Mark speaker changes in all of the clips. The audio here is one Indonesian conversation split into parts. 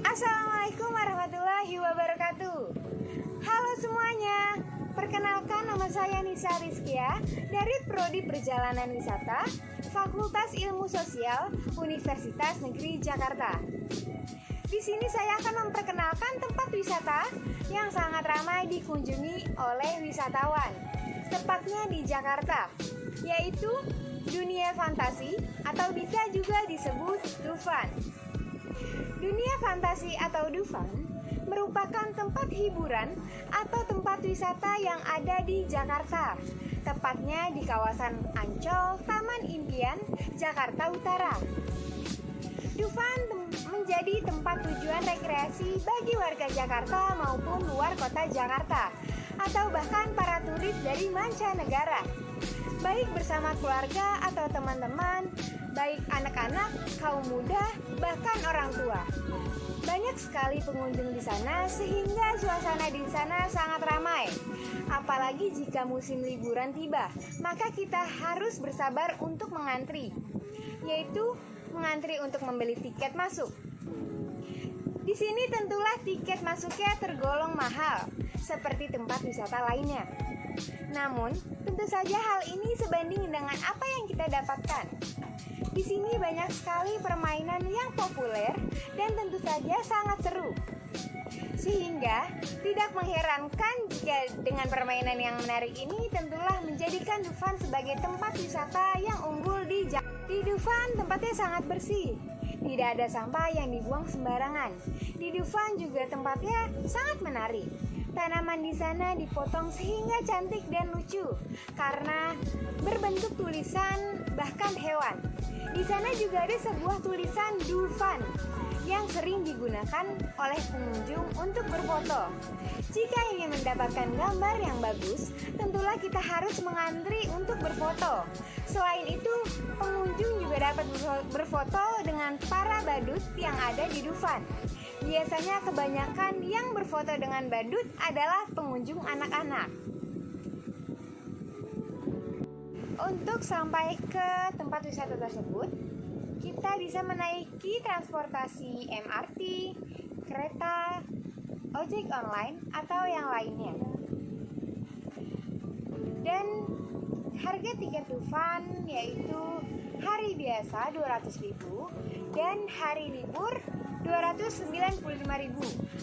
Speaker 1: Assalamualaikum warahmatullahi wabarakatuh. Halo semuanya, perkenalkan nama saya Nisa Rizkia dari Prodi Perjalanan Wisata, Fakultas Ilmu Sosial, Universitas Negeri Jakarta. Di sini saya akan memperkenalkan tempat wisata yang sangat ramai dikunjungi oleh wisatawan, tepatnya di Jakarta, yaitu Dunia Fantasi atau bisa juga disebut Dufan. Dunia Fantasi atau Dufan merupakan tempat hiburan atau tempat wisata yang ada di Jakarta, tepatnya di kawasan Ancol, Taman Impian, Jakarta Utara. Dufan menjadi tempat tujuan rekreasi bagi warga Jakarta maupun luar kota Jakarta, atau bahkan para turis dari mancanegara, baik bersama keluarga atau teman-teman, baik anak-anak, kaum muda, bahkan orang tua. Banyak sekali pengunjung di sana sehingga suasana di sana sangat ramai. Apalagi jika musim liburan tiba, maka kita harus bersabar untuk mengantri, yaitu mengantri untuk membeli tiket masuk. Di sini tentulah tiket masuknya tergolong mahal, seperti tempat wisata lainnya. Namun, tentu saja hal ini sebanding dengan apa yang kita dapatkan. Di sini banyak sekali permainan yang populer dan tentu saja sangat seru. Sehingga tidak mengherankan jika dengan permainan yang menarik ini tentulah menjadikan Dufan sebagai tempat wisata yang unggul di Jakarta. Di Dufan tempatnya sangat bersih, tidak ada sampah yang dibuang sembarangan. Di Dufan juga tempatnya sangat menarik. Tanaman di sana dipotong sehingga cantik dan lucu karena berbentuk tulisan bahkan hewan. Di sana juga ada sebuah tulisan Dufan yang sering digunakan oleh pengunjung untuk berfoto. Jika ingin mendapatkan gambar yang bagus, tentulah kita harus mengantri untuk berfoto. Selain itu, pengunjung juga dapat berfoto dengan para badut yang ada di Dufan. Biasanya kebanyakan yang berfoto dengan badut adalah pengunjung anak-anak. Untuk sampai ke tempat wisata tersebut, kita bisa menaiki transportasi MRT, kereta, ojek online, atau yang lainnya. Dan harga tiket Dufan yaitu hari biasa 200.000 dan hari libur 295.000.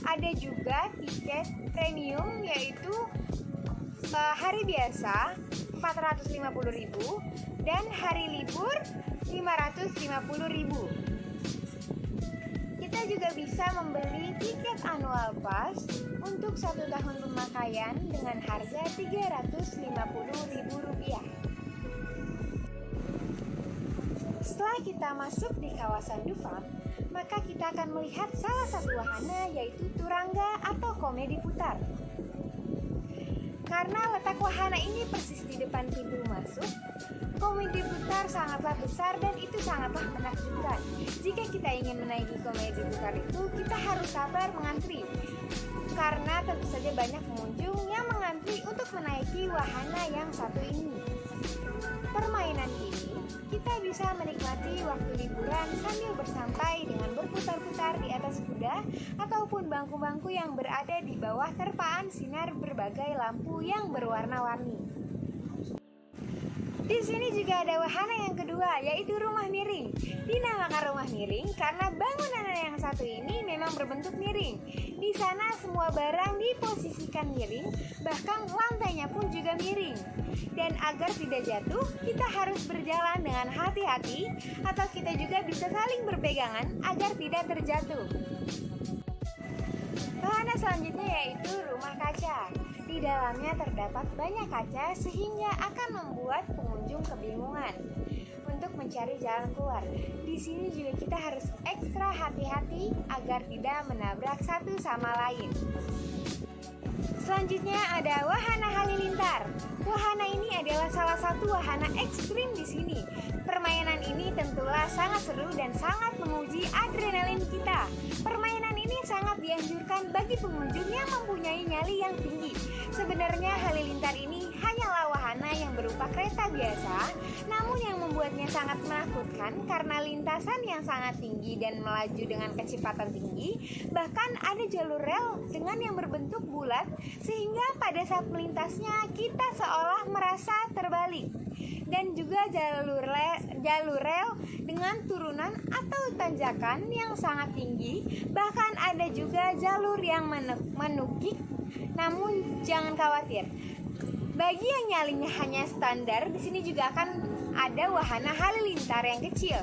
Speaker 1: Ada juga tiket premium yaitu hari biasa 450.000 dan hari libur 550.000. Kita juga bisa membeli tiket annual pass untuk 1 tahun pemakaian dengan harga Rp350.000. Setelah kita masuk di kawasan Dufan, maka kita akan melihat salah satu wahana yaitu turangga atau komedi putar. Karena letak wahana ini persis di depan pintu masuk, komedi putar sangatlah besar dan itu sangatlah menakjubkan. Jika kita ingin menaiki komedi putar itu, kita harus sabar mengantri. Karena tentu saja banyak pengunjung yang mengantri untuk menaiki wahana yang satu ini. Permainan ini, kita bisa menikmati waktu liburan sambil bersantai dengan berputar-putar di atas kuda ataupun bangku-bangku yang berada di bawah terpaan sinar berbagai lampu yang berwarna-warni. Di sini juga ada wahana yang kedua, yaitu rumah miring. Dinamakan rumah miring karena bangunan yang satu ini memang berbentuk miring. Di sana semua barang diposisikan miring, bahkan lantainya pun juga miring. Dan agar tidak jatuh, kita harus berjalan dengan hati-hati atau kita juga bisa saling berpegangan agar tidak terjatuh. Wahana selanjutnya yaitu rumah kaca. Di dalamnya terdapat banyak kaca sehingga akan membuat pengunjung kebingungan untuk mencari jalan keluar. Di sini juga kita harus ekstra hati-hati agar tidak menabrak satu sama lain. Selanjutnya ada wahana halilintar. Wahana ini adalah salah satu wahana ekstrim di sini. Permainan ini tentulah sangat seru dan sangat menguji adrenalin kita. Permainan ini sangat dianjurkan bagi pengunjung yang mempunyai nyali yang tinggi. Sebenarnya halilintar ini hanyalah wahana yang berupa kereta biasa, namun yang membuatnya pastinya sangat menakutkan karena lintasan yang sangat tinggi dan melaju dengan kecepatan tinggi. Bahkan ada jalur rel dengan yang berbentuk bulat sehingga pada saat melintasnya kita seolah merasa terbalik. Dan juga jalur rel dengan turunan atau tanjakan yang sangat tinggi. Bahkan ada juga jalur yang menukik. Namun jangan khawatir, bagi yang nyalinya hanya standar, di sini juga akan ada wahana halilintar yang kecil.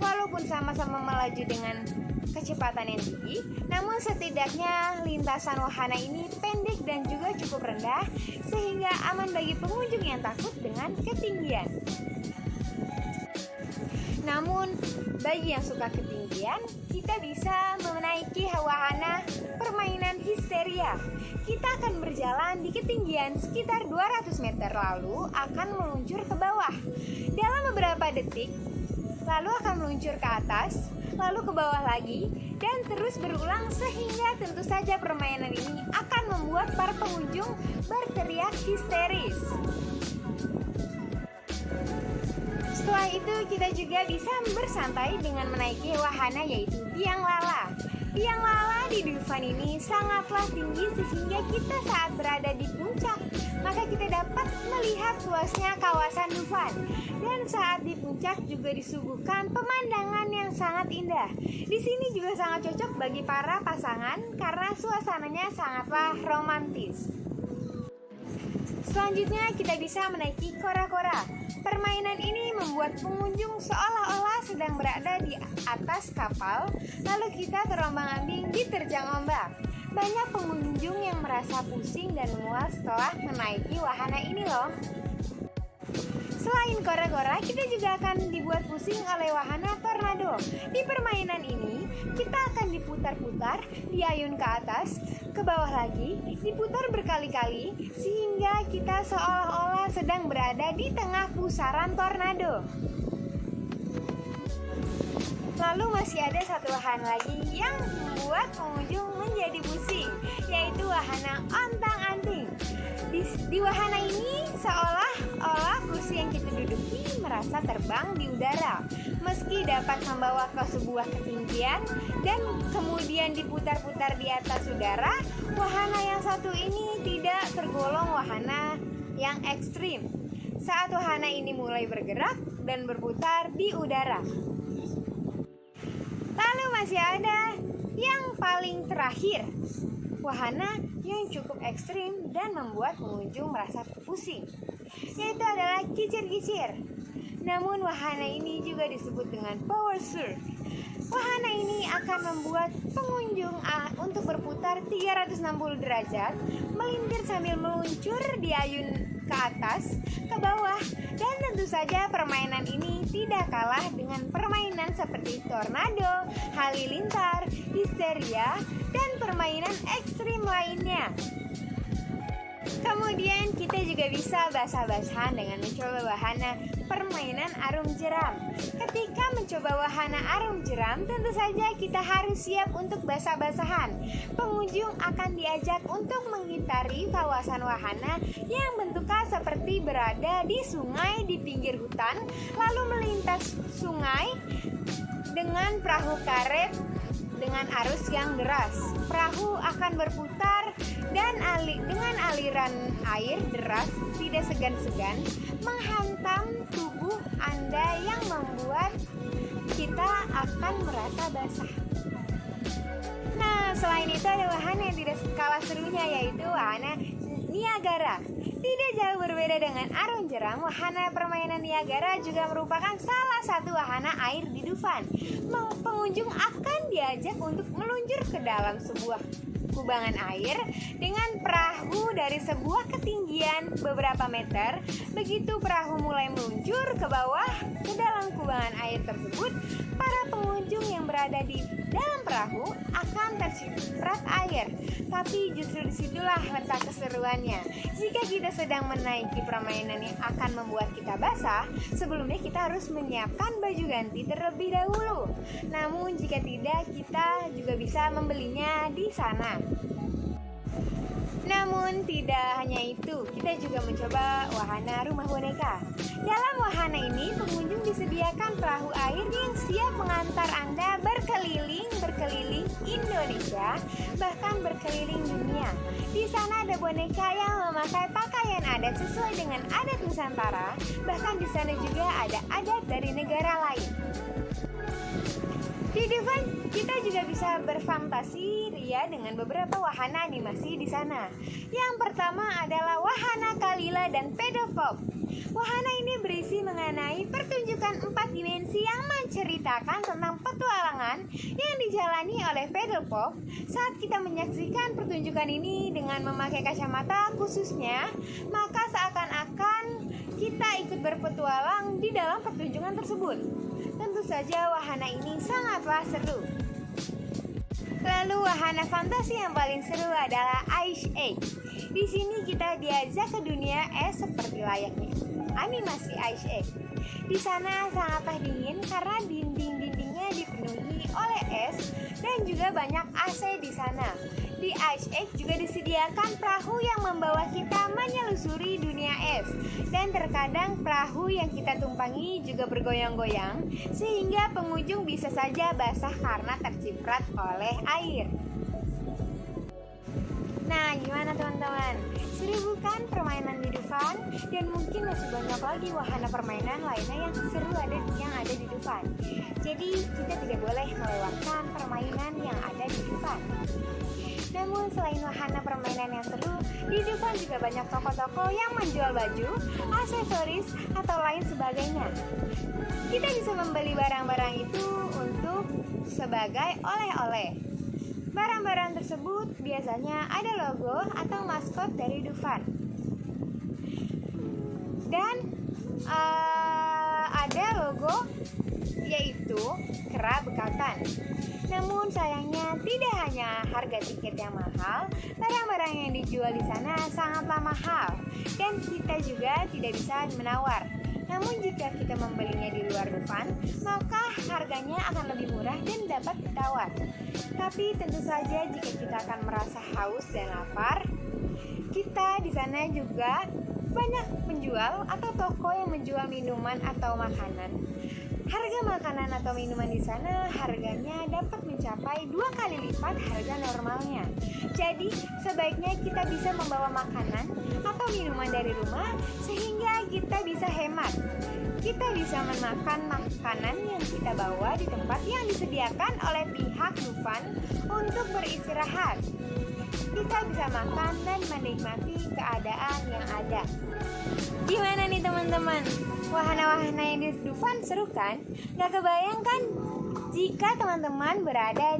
Speaker 1: Walaupun sama-sama melaju dengan kecepatan yang tinggi, namun setidaknya lintasan wahana ini pendek dan juga cukup rendah, sehingga aman bagi pengunjung yang takut dengan ketinggian. Namun, bagi yang suka ketinggian, kita bisa menaiki wahana permainan histeria. Kita akan berjalan di ketinggian sekitar 200 meter lalu akan meluncur ke bawah. Dalam beberapa detik, lalu akan meluncur ke atas, lalu ke bawah lagi, dan terus berulang sehingga tentu saja permainan ini akan membuat para pengunjung berteriak histeris. Setelah itu kita juga bisa bersantai dengan menaiki wahana yaitu biang lala. Biang lala di Dufan ini sangatlah tinggi sehingga kita saat berada di puncak, maka kita dapat melihat luasnya kawasan Dufan. Dan saat di puncak juga disuguhkan pemandangan yang sangat indah. Di sini juga sangat cocok bagi para pasangan karena suasananya sangatlah romantis. Selanjutnya kita bisa menaiki kora-kora. Permainan ini membuat pengunjung seolah-olah sedang berada di atas kapal, lalu kita terombang-ambing diterjang ombak. Banyak pengunjung yang merasa pusing dan mual setelah menaiki wahana ini loh. Selain kora-kora, kita juga akan dibuat pusing oleh wahana tornado. Di permainan ini, kita akan diputar-putar, diayun ke atas, ke bawah lagi, diputar berkali-kali, sehingga kita seolah-olah sedang berada di tengah pusaran tornado. Lalu masih ada satu wahana lagi yang membuat pengunjung menjadi pusing, yaitu wahana ontang-anting. Di wahana ini seolah-olah kursi yang kita duduki merasa terbang di udara. Meski dapat membawa ke sebuah ketinggian dan kemudian diputar-putar di atas udara, wahana yang satu ini tidak tergolong wahana yang ekstrim. Saat wahana ini mulai bergerak dan berputar di udara. Lalu masih ada yang paling terakhir, wahana yang cukup ekstrim dan membuat pengunjung merasa pusing, yaitu adalah kicir-kicir. Namun wahana ini juga disebut dengan power surf. Wahana ini akan membuat pengunjung untuk berputar 360 derajat, melintir sambil meluncur diayun ke atas, ke bawah, dan tentu saja permainan ini tidak kalah dengan permainan seperti tornado, halilintar, histeria, dan permainan ekstrim lainnya. Kemudian kita juga bisa basah-basahan dengan mencoba wahana permainan arum jeram. Ketika mencoba wahana arum jeram, tentu saja kita harus siap untuk basah-basahan. Pengunjung akan diajak untuk mengitari kawasan wahana yang bentuknya seperti berada di sungai di pinggir hutan, lalu melintas sungai dengan perahu karet dengan arus yang deras. Perahu akan berputar dan dengan aliran air deras tidak segan-segan menghantam tubuh Anda yang membuat kita akan merasa basah. Nah, selain itu ada wahana yang tidak kalah serunya, yaitu wahana Niagara. Tidak jauh berbeda dengan arum jeram, wahana permainan Niagara juga merupakan salah satu wahana air di Dufan. Pengunjung akan diajak untuk meluncur ke dalam sebuah kubangan air dengan perahu dari sebuah ketinggian beberapa meter. Begitu perahu mulai meluncur ke bawah ke dalam kubangan air tersebut, para pengunjung yang berada di dalam perahu akan tersirat air. Tapi justru disitulah letak keseruannya. Jika kita sedang menaiki permainan yang akan membuat kita basah, sebelumnya kita harus menyiapkan baju ganti terlebih dahulu. Namun jika tidak, kita juga bisa membelinya di sana. Namun tidak hanya itu, kita juga mencoba wahana rumah boneka. Dalam wahana ini pengunjung disediakan disediakan perahu air yang siap mengantar Anda berkeliling Indonesia, bahkan berkeliling dunia. Di sana ada boneka yang memakai pakaian adat sesuai dengan adat Nusantara, bahkan di sana juga ada adat dari negara lain. Di Dufan kita juga bisa berfantasi ria dengan beberapa wahana animasi di sana. Yang pertama adalah wahana Kalila dan Pedal Pop. Wahana ini berisi mengenai pertunjukan 4 dimensi yang menceritakan tentang petualangan yang dijalani oleh Pedal Pop. Saat kita menyaksikan pertunjukan ini dengan memakai kacamata khususnya, maka seakan-akan kita ikut berpetualang di dalam pertunjukan tersebut. Tentu saja wahana ini sangatlah seru. Lalu wahana fantasi yang paling seru adalah Ice Age. Di sini kita diajak ke dunia es seperti layaknya animasi Ice Age. Di sana sangatlah dingin karena dinding-dindingnya dipenuhi oleh es dan juga banyak AC di sana. Di Ice Age juga disediakan perahu yang membawa kita menyelusuri dunia es. Dan terkadang perahu yang kita tumpangi juga bergoyang-goyang sehingga pengunjung bisa saja basah karena terciprat oleh air. Nah, gimana teman-teman? Seru bukan permainan di Dufan? Dan mungkin masih banyak lagi wahana permainan lainnya yang seru yang ada di Dufan. Jadi kita tidak boleh melewatkan permainan yang ada di Dufan. Namun selain wahana permainan yang seru, di Dufan juga banyak toko-toko yang menjual baju, aksesoris, atau lain sebagainya. Kita bisa membeli barang-barang itu untuk sebagai oleh-oleh. Barang-barang tersebut biasanya ada logo atau maskot dari Dufan. Dan ada logo yaitu kera bekatan. Namun sayangnya tidak hanya harga tiket yang mahal, barang-barang yang dijual di sana sangatlah mahal dan kita juga tidak bisa menawar. Namun jika kita membelinya di luar Dufan, maka harganya akan lebih murah dan dapat ditawar. Tapi tentu saja jika kita akan merasa haus dan lapar, kita di sana juga banyak penjual atau toko yang menjual minuman atau makanan. Harga makanan atau minuman di sana harganya dapat mencapai 2 kali lipat harga normalnya. Jadi sebaiknya kita bisa membawa makanan atau minuman dari rumah sehingga kita bisa hemat. Kita bisa memakan makanan yang kita bawa di tempat yang disediakan oleh pihak Dufan untuk beristirahat. Kita bisa makan dan menikmati keadaan yang ada. Gimana nih teman-teman? Wahana-wahana yang di Dufan seru kan? Gak kebayang kan jika teman-teman berada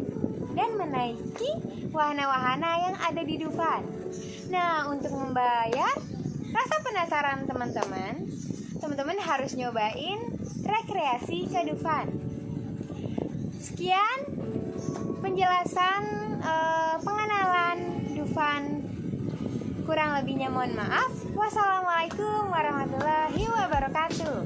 Speaker 1: dan menaiki wahana-wahana yang ada di Dufan. Nah, untuk membayar rasa penasaran teman-teman harus nyobain rekreasi ke Dufan. Sekian penjelasan pengenalan Dufan. Kurang lebihnya mohon maaf. Wassalamualaikum warahmatullahi wabarakatuh.